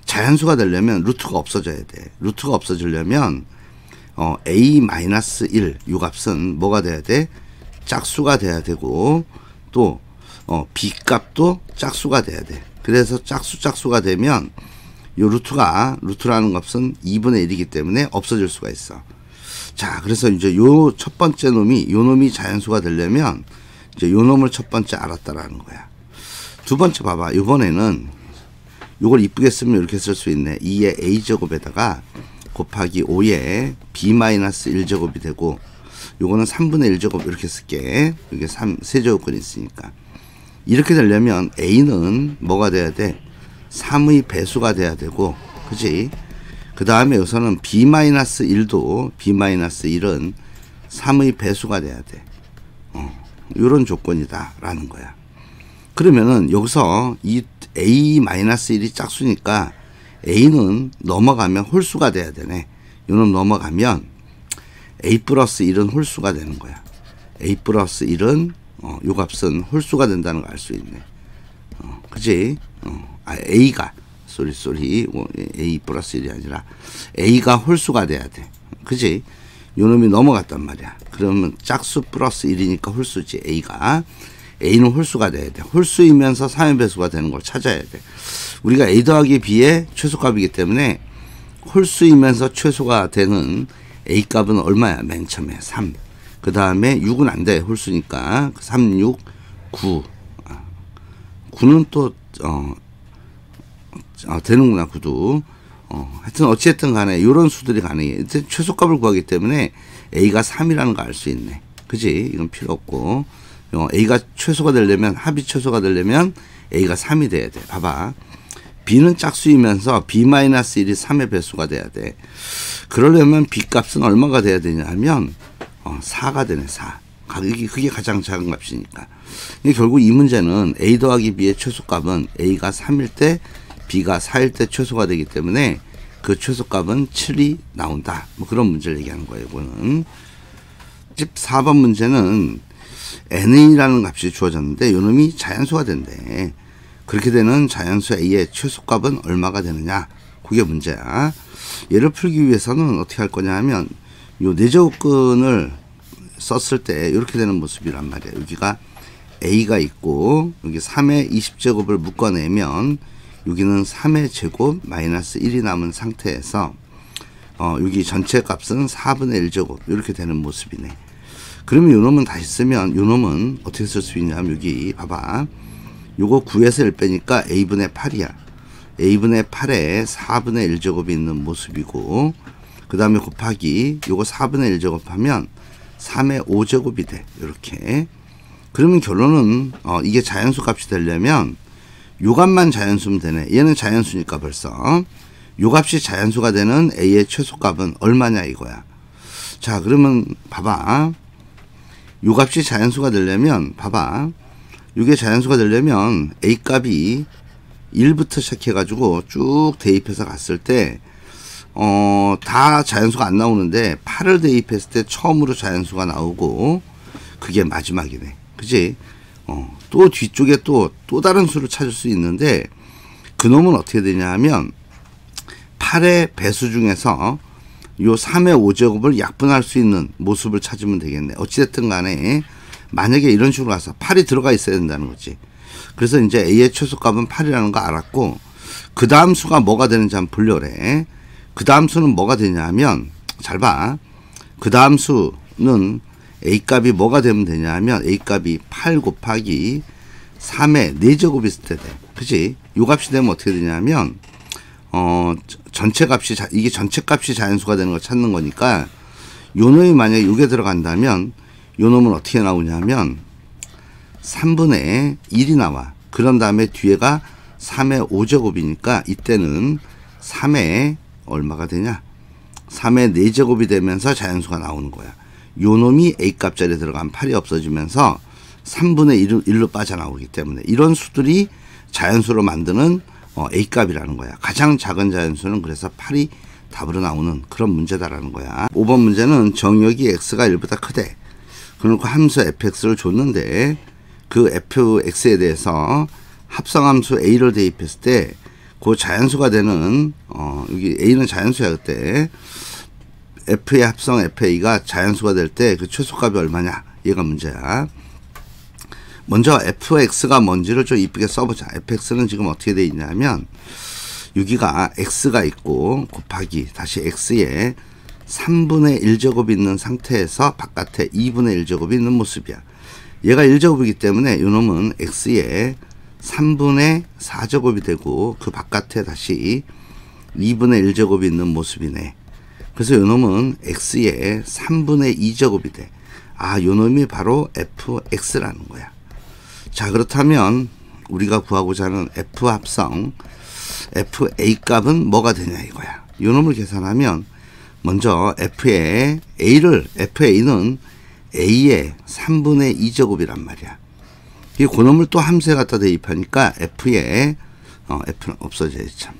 자연수가 되려면 루트가 없어져야 돼. 루트가 없어지려면 a-1 요 값은 뭐가 돼야 돼? 짝수가 돼야 되고 또 b 값도 짝수가 돼야 돼. 그래서 짝수가 되면 요 루트라는 값은 2분의 1이기 때문에 없어질 수가 있어. 자, 그래서 이제 요 첫 번째 놈이 요 놈이 자연수가 되려면 이제 요 놈을 첫 번째 알았다라는 거야. 두 번째 봐봐. 이번에는 요걸 이쁘게 쓰면 이렇게 쓸 수 있네. 2의 a제곱에다가 곱하기 5의 b-1제곱이 되고 요거는 3분의 1제곱 이렇게 쓸게. 이게 3세제곱권이 있으니까. 이렇게 되려면 a는 뭐가 돼야 돼? 3의 배수가 돼야 되고, 그지? 그 다음에 여기서는 b-1도 b-1은 3의 배수가 돼야 돼. 요런 조건이다 라는 거야. 그러면은 여기서 이 a-1이 짝수니까 a는 넘어가면 홀수가 돼야 되네. 요놈 넘어가면 a 플러스 1은 홀수가 되는 거야. a 플러스 1은 요 값은 홀수가 된다는 걸 알 수 있네. 그지? a가 a 플러스 1이 아니라 a가 홀수가 돼야 돼. 그지? 요놈이 넘어갔단 말이야. 그러면 짝수 플러스 1이니까 홀수지. a는 홀수가 돼야 돼. 홀수이면서 3의 배수가 되는 걸 찾아야 돼. 우리가 a 더하기 b의 최소값이기 때문에 홀수이면서 최소가 되는 a 값은 얼마야? 맨 처음에 3. 그 다음에 6은 안 돼. 홀수니까 3, 6, 9. 9는 또 되는구나. 9도. 하여튼 어찌됐든 간에 이런 수들이 가능해. 최소값을 구하기 때문에 a가 3이라는 거 알 수 있네. 그지? 이건 필요 없고. a가 최소가 되려면, 합이 최소가 되려면 a가 3이 돼야 돼. 봐봐. b는 짝수이면서 b-1이 3의 배수가 돼야 돼. 그러려면 b 값은 얼마가 돼야 되냐 하면 4가 되네. 4. 그게 가장 작은 값이니까. 결국 이 문제는 a 더하기 b의 최소값은 a가 3일 때 b가 4일 때 최소가 되기 때문에 그 최소값은 7이 나온다. 뭐 그런 문제를 얘기하는 거예요. 이거는 14번 문제는 n이라는 값이 주어졌는데 요놈이 자연수가 된대. 그렇게 되는 자연수 a의 최소값은 얼마가 되느냐. 그게 문제야. 얘를 풀기 위해서는 어떻게 할 거냐 하면 요 4제곱근을 썼을 때 이렇게 되는 모습이란 말이야. 여기가 a가 있고 여기 3의 20제곱을 묶어내면 여기는 3의 제곱 마이너스 1이 남은 상태에서 여기 전체 값은 4분의 1제곱 이렇게 되는 모습이네. 그러면 요 놈은 다시 쓰면 요 놈은 어떻게 쓸 수 있냐면 여기 봐봐. 요거 9에서 1 빼니까 a분의 8이야. a분의 8에 4분의 1제곱이 있는 모습이고 그 다음에 곱하기 요거 4분의 1제곱 하면 3의 5제곱이 돼. 이렇게. 그러면 결론은 이게 자연수 값이 되려면 요 값만 자연수면 되네. 얘는 자연수니까 벌써 요 값이 자연수가 되는 a의 최소값은 얼마냐 이거야. 자 그러면 봐봐. 요 값이 자연수가 되려면 봐봐. 요게 자연수가 되려면 a 값이 1부터 시작해 가지고 쭉 대입해서 갔을 때 다 자연수가 안 나오는데 8을 대입했을 때 처음으로 자연수가 나오고 그게 마지막이네. 그지? 또 뒤쪽에 또 다른 수를 찾을 수 있는데 그놈은 어떻게 되냐 하면 8의 배수 중에서 요 3의 5제곱을 약분할 수 있는 모습을 찾으면 되겠네. 어찌됐든 간에 만약에 이런 식으로 가서 8이 들어가 있어야 된다는 거지. 그래서 이제 a의 최소값은 8이라는 거 알았고 그 다음 수가 뭐가 되는지 한번 보려래. 그 다음 수는 뭐가 되냐 하면 잘 봐. 그 다음 수는 a 값이 뭐가 되면 되냐 하면 a 값이 8 곱하기 3의 4제곱이 있을 때 돼. 그치? 요 값이 되면 어떻게 되냐 하면 전체 값이 이게 전체 값이 자연수가 되는 걸 찾는 거니까 요 놈이 만약에 요게 들어간다면 요 놈은 어떻게 나오냐면 3분의 1이 나와. 그런 다음에 뒤에가 3의 5제곱이니까 이때는 3의 얼마가 되냐? 3의 4제곱이 되면서 자연수가 나오는 거야. 요 놈이 a 값자리에 들어가면 8이 없어지면서 3분의 1로 빠져나오기 때문에 이런 수들이 자연수로 만드는 a 값이라는 거야. 가장 작은 자연수는 그래서 8이 답으로 나오는 그런 문제다라는 거야. 5번 문제는 정역이 x가 1보다 크대. 그러니까 함수 fx를 줬는데 그 fx에 대해서 합성함수 a를 대입했을 때 그 자연수가 되는 여기 a는 자연수야. 그때 f의 합성 fa가 자연수가 될 때 그 최소값이 얼마냐 얘가 문제야. 먼저 fx가 뭔지를 좀 이쁘게 써보자. fx는 지금 어떻게 되어 있냐면 여기가 x가 있고 곱하기 다시 x에 3분의 1제곱이 있는 상태에서 바깥에 2분의 1제곱이 있는 모습이야. 얘가 1제곱이기 때문에 이놈은 x에 3분의 4제곱이 되고 그 바깥에 다시 2분의 1제곱이 있는 모습이네. 그래서 이놈은 x에 3분의 2제곱이 돼. 아, 요놈이 바로 fx라는 거야. 자, 그렇다면 우리가 구하고자 하는 f 합성 fa 값은 뭐가 되냐 이거야. 요놈을 계산하면 먼저 fa는 a의 3분의 2제곱이란 말이야. 이 고놈을 또 함수에 갖다 대입하니까 f는 없어져야지 참.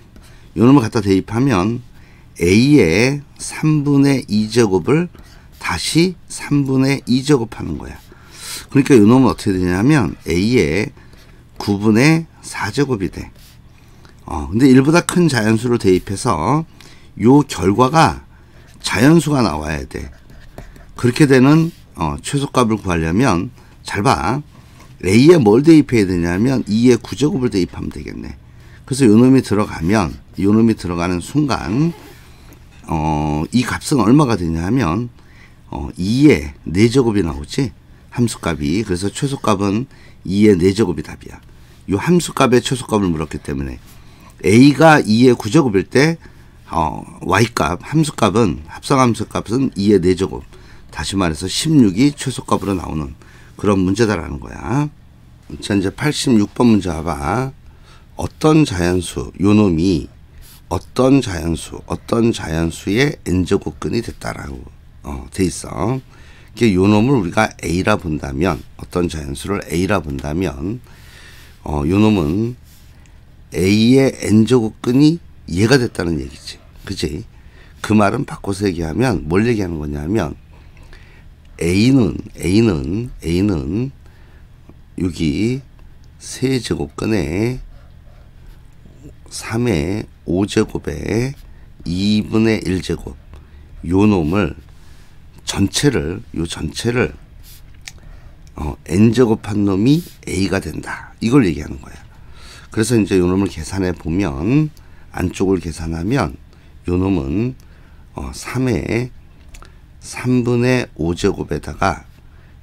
요놈을 갖다 대입하면 a의 3분의 2제곱을 다시 3분의 2제곱 하는 거야. 그러니까 요놈은 어떻게 되냐면 a의 9분의 4제곱이 돼. 근데 1보다 큰 자연수를 대입해서 요 결과가 자연수가 나와야 돼. 그렇게 되는 최소값을 구하려면 잘 봐. a에 뭘 대입해야 되냐면 2의 9제곱을 대입하면 되겠네. 그래서 요놈이 들어가면 요놈이 들어가는 순간 이 값은 얼마가 되냐면 2의 4제곱이 나오지. 함수값이. 그래서 최소값은 2의 4제곱이 답이야. 요 함수값의 최소값을 물었기 때문에 a가 2의 9제곱일 때 y값 함수값은 합성함수값은 2의 4제곱. 다시 말해서 16이 최소값으로 나오는 그런 문제다라는 거야. 자, 이제 86번 문제 봐봐. 어떤 자연수, 요놈이 어떤 자연수의 n제곱근이 됐다라고 돼 있어. 요놈을 우리가 a라 본다면, 어떤 자연수를 a라 본다면, 요놈은 a의 n제곱근이 얘가 됐다는 얘기지. 그치? 그 말은 바꿔서 얘기하면 뭘 얘기하는 거냐면 A는 여기 세제곱근에 3의 5제곱에 2분의 1제곱 요 놈을 요 전체를 n제곱한 놈이 a가 된다. 이걸 얘기하는 거야. 그래서 이제 요 놈을 계산해 보면, 안쪽을 계산하면 요 놈은 3의 3분의 5제곱에다가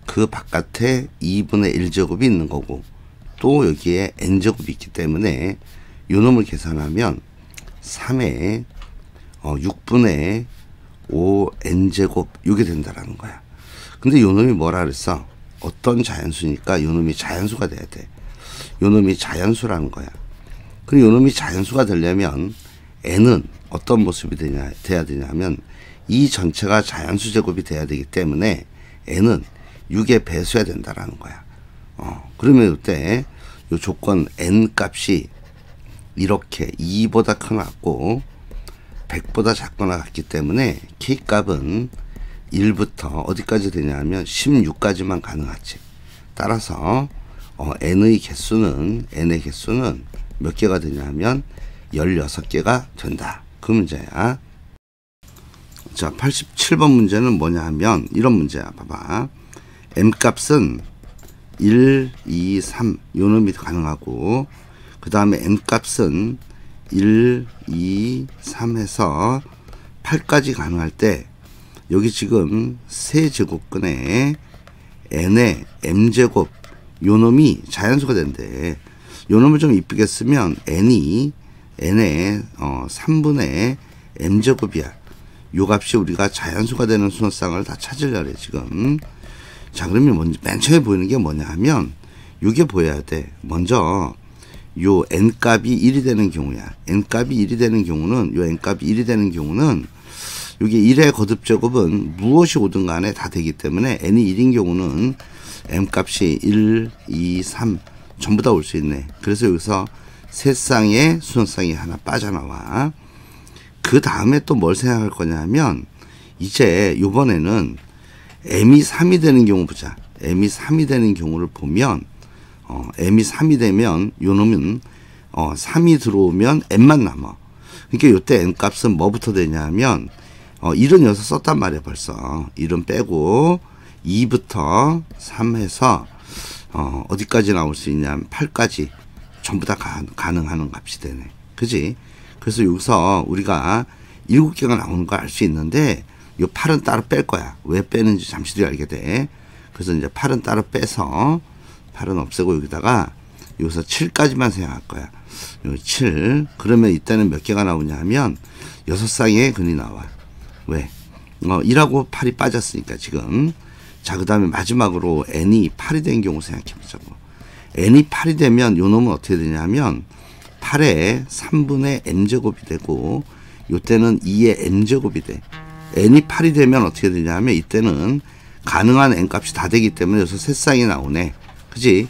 그 바깥에 2분의 1제곱이 있는 거고, 또 여기에 n제곱이 있기 때문에 요 놈을 계산하면 3의 6분의 5n제곱 요게 된다라는 거야. 근데 요 놈이 뭐라 그랬어? 어떤 자연수니까 요 놈이 자연수가 돼야 돼. 요 놈이 자연수라는 거야. 그리고 요 놈이 자연수가 되려면 n은 어떤 모습이 돼야 되냐면 이 전체가 자연수 제곱이 돼야 되기 때문에 n은 6의 배수야 된다라는 거야. 그러면 이때 요 조건 n 값이 이렇게 2보다 크거나 같고 100보다 작거나 같기 때문에 k 값은 1부터 어디까지 되냐면 16까지만 가능하지. 따라서 n의 개수는 몇 개가 되냐면 16개가 된다. 그 문제야. 자, 87번 문제는 뭐냐 하면 이런 문제야. 봐봐. m 값은 1, 2, 3 요 놈이 가능하고, 그 다음에 n 값은 1, 2, 3 해서 8까지 가능할 때 여기 지금 세 제곱근에 n의 m제곱 요 놈이 자연수가 된대. 요 놈을 좀 이쁘게 쓰면 n이 n의 3분의 m제곱이야. 요 값이 우리가 자연수가 되는 순서상을 다 찾으려래 지금. 자, 그러면 먼저 맨 처음에 보이는 게 뭐냐 하면 요게 보여야 돼. 먼저 요 n값이 1이 되는 경우야. n값이 1이 되는 경우는 요게 1의 거듭제곱은 무엇이 오든 간에 다 되기 때문에 n이 1인 경우는 m값이 1, 2, 3 전부 다 올 수 있네. 그래서 여기서 세 쌍의 순서쌍이 하나 빠져나와. 그 다음에 또 뭘 생각할 거냐면 이제 요번에는 m이 3이 되는 경우 보자. m이 3이 되는 경우를 보면 m이 3이 되면 요 놈은 3이 들어오면 m만 남아. 그러니까 요때 n 값은 뭐부터 되냐면 1은 여기서 썼단 말이야 벌써. 1은 빼고 2부터 3 해서 어디까지 나올 수 있냐면 8까지 전부 다 가능한 값이 되네. 그지? 그래서 여기서 우리가 7개가 나오는 걸 알 수 있는데 요 8은 따로 뺄 거야. 왜 빼는지 잠시 뒤에 알게 돼. 그래서 이제 8은 따로 빼서 8은 없애고 여기다가 여기서 7까지만 생각할 거야. 여기 7. 그러면 이때는 몇 개가 나오냐 하면 6쌍의 근이 나와. 왜? 1하고 8이 빠졌으니까 지금. 자, 그 다음에 마지막으로 n이 8이 된 경우 생각해 보자고. n이 8이 되면 요 놈은 어떻게 되냐면 8의 3분의 m제곱이 되고 요때는 2의 m제곱이 돼. n이 8이 되면 어떻게 되냐면 이때는 가능한 n값이 다 되기 때문에 여기서 세 쌍이 나오네. 그지?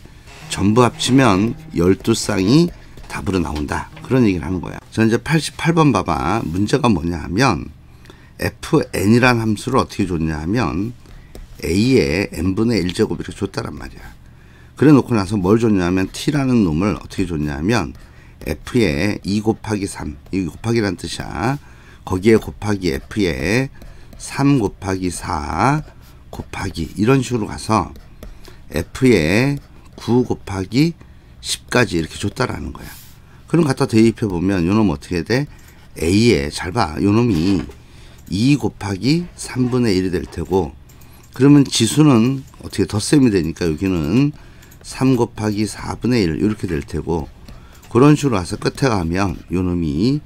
전부 합치면 12쌍이 답으로 나온다. 그런 얘기를 하는 거야. 자, 이제 88번 봐봐. 문제가 뭐냐 하면 fn이라는 함수를 어떻게 줬냐 하면 a의 n분의 1제곱 이렇게 줬다란 말이야. 그래 놓고 나서 뭘 줬냐면 t라는 놈을 어떻게 줬냐면 f의 2 곱하기 3 이 곱하기란 뜻이야. 거기에 곱하기 f의 3 곱하기 4 곱하기 이런 식으로 가서 f의 9 곱하기 10까지 이렇게 줬다라는 거야. 그럼 갖다 대입해 보면 요놈 어떻게 돼? a에 잘 봐. 요놈이 2 곱하기 3분의 1이 될 테고, 그러면 지수는 어떻게 덧셈이 되니까 여기는 3 곱하기 4분의 1 이렇게 될 테고, 그런 식으로 와서 끝에 가면 요놈이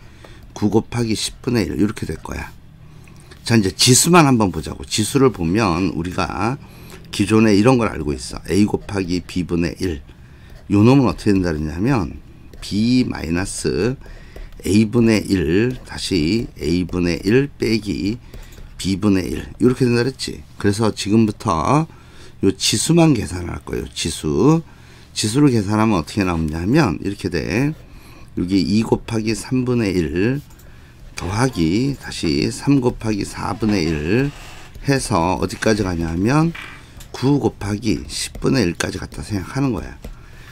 9 곱하기 10분의 1 이렇게 될 거야. 자, 이제 지수만 한번 보자고. 지수를 보면 우리가 기존에 이런 걸 알고 있어. a 곱하기 b분의 1. 요 놈은 어떻게 된다 그러냐면 b 마이너스 a분의 1 다시 a분의 1 빼기 b분의 1 이렇게 된다 그랬지. 그래서 지금부터 요 지수만 계산할 거예요. 지수를 계산하면 어떻게 나오냐면 이렇게 돼. 여기 2 곱하기 3분의 1 더하기 다시 3 곱하기 4분의 1 해서 어디까지 가냐면 9 곱하기 10분의 1까지 갖다 생각하는 거야.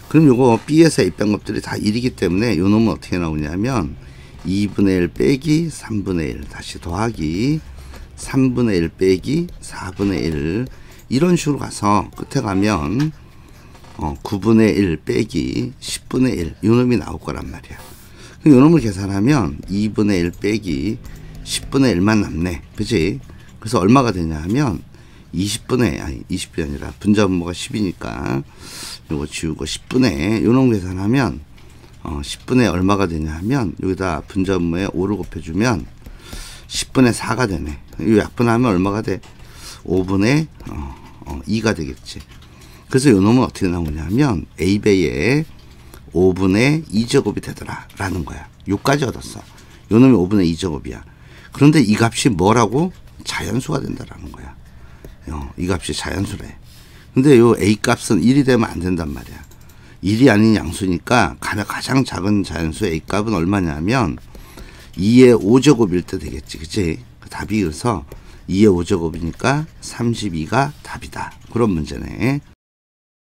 그럼 요거 B에서 A 뺀 것들이 다 1이기 때문에 요 놈은 어떻게 나오냐면 2분의 1 빼기 3분의 1 다시 더하기 3분의 1 빼기 4분의 1 이런 식으로 가서 끝에 가면 9분의 1 빼기 10분의 1 요놈이 나올 거란 말이야. 요놈을 계산하면 2분의 1 빼기 10분의 1만 남네. 그치? 그래서 얼마가 되냐 하면 20분이 아니라 분자 분모가 10이니까 요거 지우고 10분의 요놈 계산하면 10분의 얼마가 되냐 하면 여기다 분자 분모에 5를 곱해주면 10분의 4가 되네. 이 약분하면 얼마가 돼? 5분의 2가 되겠지. 그래서 요 놈은 어떻게 나오냐 하면 A배에 5분의 2제곱이 되더라 라는 거야. 요까지 얻었어. 요 놈이 5분의 2제곱이야. 그런데 이 값이 뭐라고? 자연수가 된다라는 거야. 이 값이 자연수래. 근데 요 A 값은 1이 되면 안 된단 말이야. 1이 아닌 양수니까 가장 작은 자연수 A 값은 얼마냐면 2의 5제곱일 때 되겠지. 그치? 답이 그래서 2의 5제곱이니까 32가 답이다. 그런 문제네.